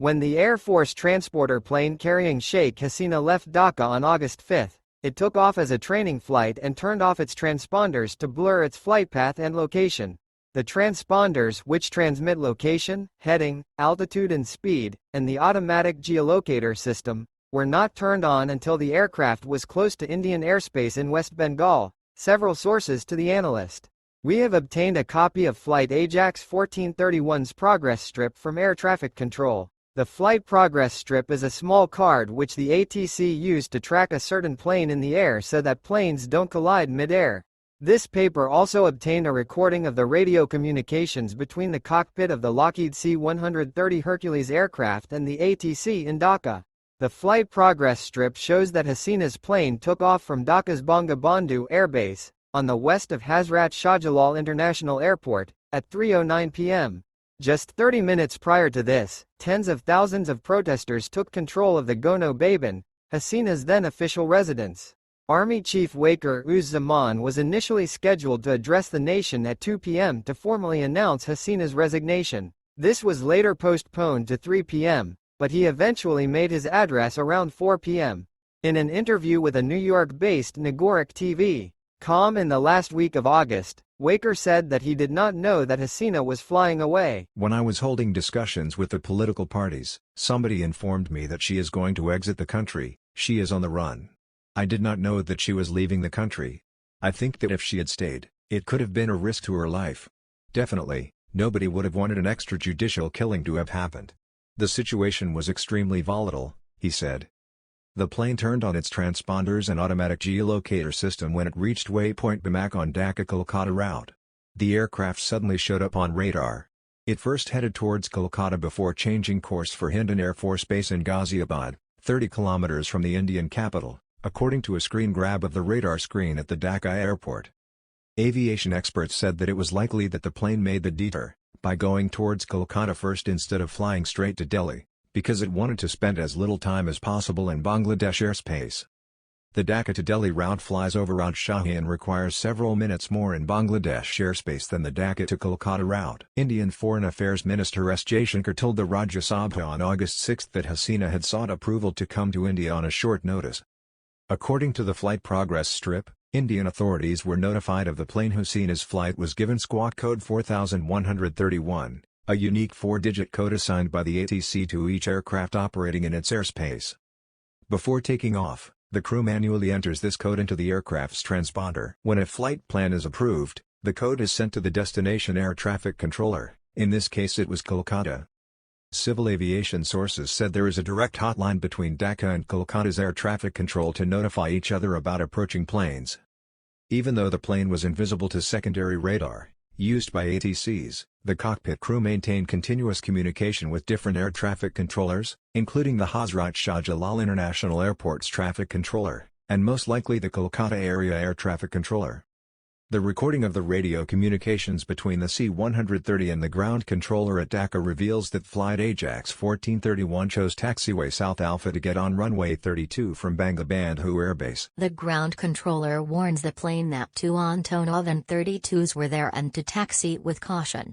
When the Air Force transporter plane carrying Sheikh Hasina left Dhaka on August 5, it took off as a training flight and turned off its transponders to blur its flight path and location. The transponders, which transmit location, heading, altitude and speed, and the automatic geolocator system, were not turned on until the aircraft was close to Indian airspace in West Bengal, several sources to the Analyst. We have obtained a copy of Flight Ajax 1431's progress strip from Air Traffic Control. The flight progress strip is a small card which the ATC used to track a certain plane in the air so that planes don't collide mid-air. This paper also obtained a recording of the radio communications between the cockpit of the Lockheed C-130 Hercules aircraft and the ATC in Dhaka. The flight progress strip shows that Hasina's plane took off from Dhaka's Bangabandhu Airbase, on the west of Hazrat Shahjalal International Airport, at 3:09 p.m. Just 30 minutes prior to this, tens of thousands of protesters took control of the Gono Baban, Hasina's then official residence. Army Chief Waqar-uz-Zaman was initially scheduled to address the nation at 2 p.m. to formally announce Hasina's resignation. This was later postponed to 3 p.m., but he eventually made his address around 4 p.m. In an interview with a New York-based Nagoric TV.com in the last week of August, Waqar said that he did not know that Hasina was flying away. When I was holding discussions with the political parties, somebody informed me that she is going to exit the country, she is on the run. I did not know that she was leaving the country. I think that if she had stayed, it could have been a risk to her life. Definitely, nobody would have wanted an extrajudicial killing to have happened. The situation was extremely volatile, he said. The plane turned on its transponders and automatic geolocator system when it reached waypoint Bamak on Dhaka-Kolkata route. The aircraft suddenly showed up on radar. It first headed towards Kolkata before changing course for Hindon Air Force Base in Ghaziabad, 30 kilometers from the Indian capital, according to a screen grab of the radar screen at the Dhaka airport. Aviation experts said that it was likely that the plane made the detour, by going towards Kolkata first instead of flying straight to Delhi, because it wanted to spend as little time as possible in Bangladesh airspace. The Dhaka to Delhi route flies over Rajshahi and requires several minutes more in Bangladesh airspace than the Dhaka to Kolkata route. Indian Foreign Affairs Minister S. Jaishankar told the Rajya Sabha on August 6 that Hasina had sought approval to come to India on a short notice. According to the flight progress strip, Indian authorities were notified of the plane Hasina's flight was given squawk code 4131. A unique 4-digit code assigned by the ATC to each aircraft operating in its airspace. Before taking off, the crew manually enters this code into the aircraft's transponder. When a flight plan is approved, the code is sent to the destination air traffic controller, in this case it was Kolkata. Civil aviation sources said there is a direct hotline between Dhaka and Kolkata's air traffic control to notify each other about approaching planes. Even though the plane was invisible to secondary radar, used by ATCs, the cockpit crew maintained continuous communication with different air traffic controllers, including the Hazrat Shahjalal International Airport's traffic controller, and most likely the Kolkata area air traffic controller. The recording of the radio communications between the C-130 and the ground controller at Dhaka reveals that Flight Ajax 1431 chose taxiway South Alpha to get on runway 32 from Bangabandhu Airbase. The ground controller warns the plane that 2 Antonov and 32s were there and to taxi with caution.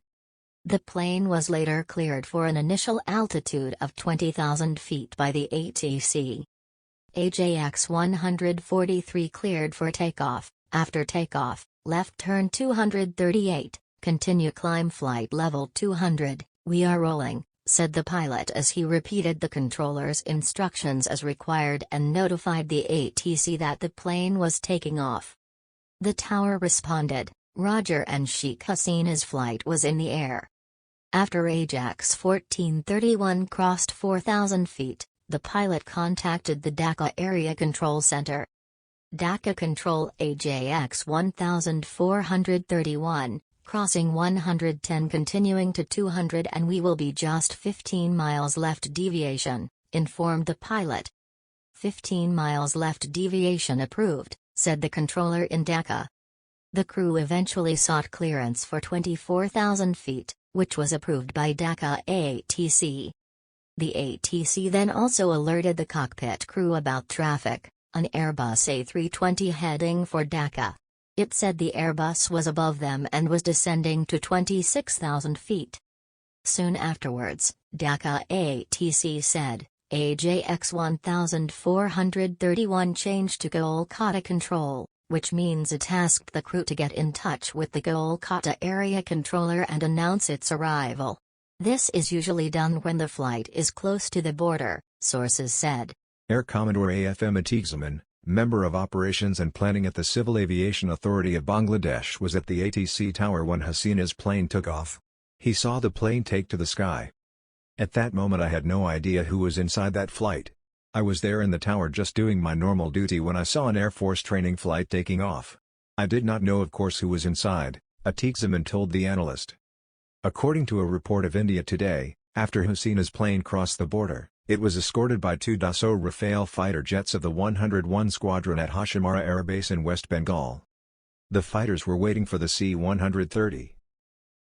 The plane was later cleared for an initial altitude of 20,000 feet by the ATC. Ajax 143 cleared for takeoff. After takeoff, left turn 238, continue climb flight level 200, we are rolling, said the pilot as he repeated the controller's instructions as required and notified the ATC that the plane was taking off. The tower responded, Roger, and Sheikh Hasina's flight was in the air. After Ajax 1431 crossed 4,000 feet, the pilot contacted the Dhaka Area Control Center. Dhaka Control Ajax 1431, crossing 110 continuing to 200 and we will be just 15 miles left deviation, informed the pilot. 15 miles left deviation approved, said the controller in Dhaka. The crew eventually sought clearance for 24,000 feet, which was approved by Dhaka ATC. The ATC then also alerted the cockpit crew about traffic. An Airbus A320 heading for Dhaka. It said the Airbus was above them and was descending to 26,000 feet. Soon afterwards, Dhaka ATC said, AJX 1431 changed to Kolkata control, which means it asked the crew to get in touch with the Kolkata area controller and announce its arrival. This is usually done when the flight is close to the border, sources said. Air Commodore AFM Atiqzaman, member of Operations and Planning at the Civil Aviation Authority of Bangladesh, was at the ATC tower when Hasina's plane took off. He saw the plane take to the sky. At that moment I had no idea who was inside that flight. I was there in the tower just doing my normal duty when I saw an Air Force training flight taking off. I did not know of course who was inside, Atiqzaman told the Analyst. According to a report of India Today, after Hasina's plane crossed the border, it was escorted by two Dassault Rafale fighter jets of the 101 Squadron at Hashimara Air Base in West Bengal. The fighters were waiting for the C-130.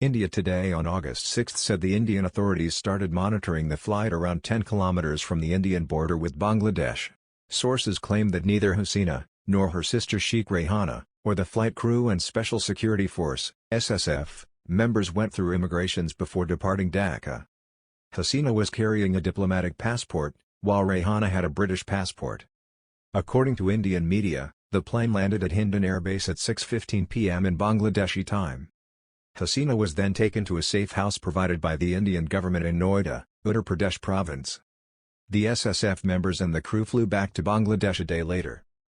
India Today on August 6 said the Indian authorities started monitoring the flight around 10 kilometers from the Indian border with Bangladesh. Sources claim that neither Hasina, nor her sister Sheikh Rehana, or the flight crew and Special Security Force, SSF, members went through immigrations before departing Dhaka. Hasina was carrying a diplomatic passport, while Rehana had a British passport. According to Indian media, the plane landed at Hindon Air Base at 6:15 p.m. in Bangladeshi time. Hasina was then taken to a safe house provided by the Indian government in Noida, Uttar Pradesh province. The SSF members and the crew flew back to Bangladesh a day later.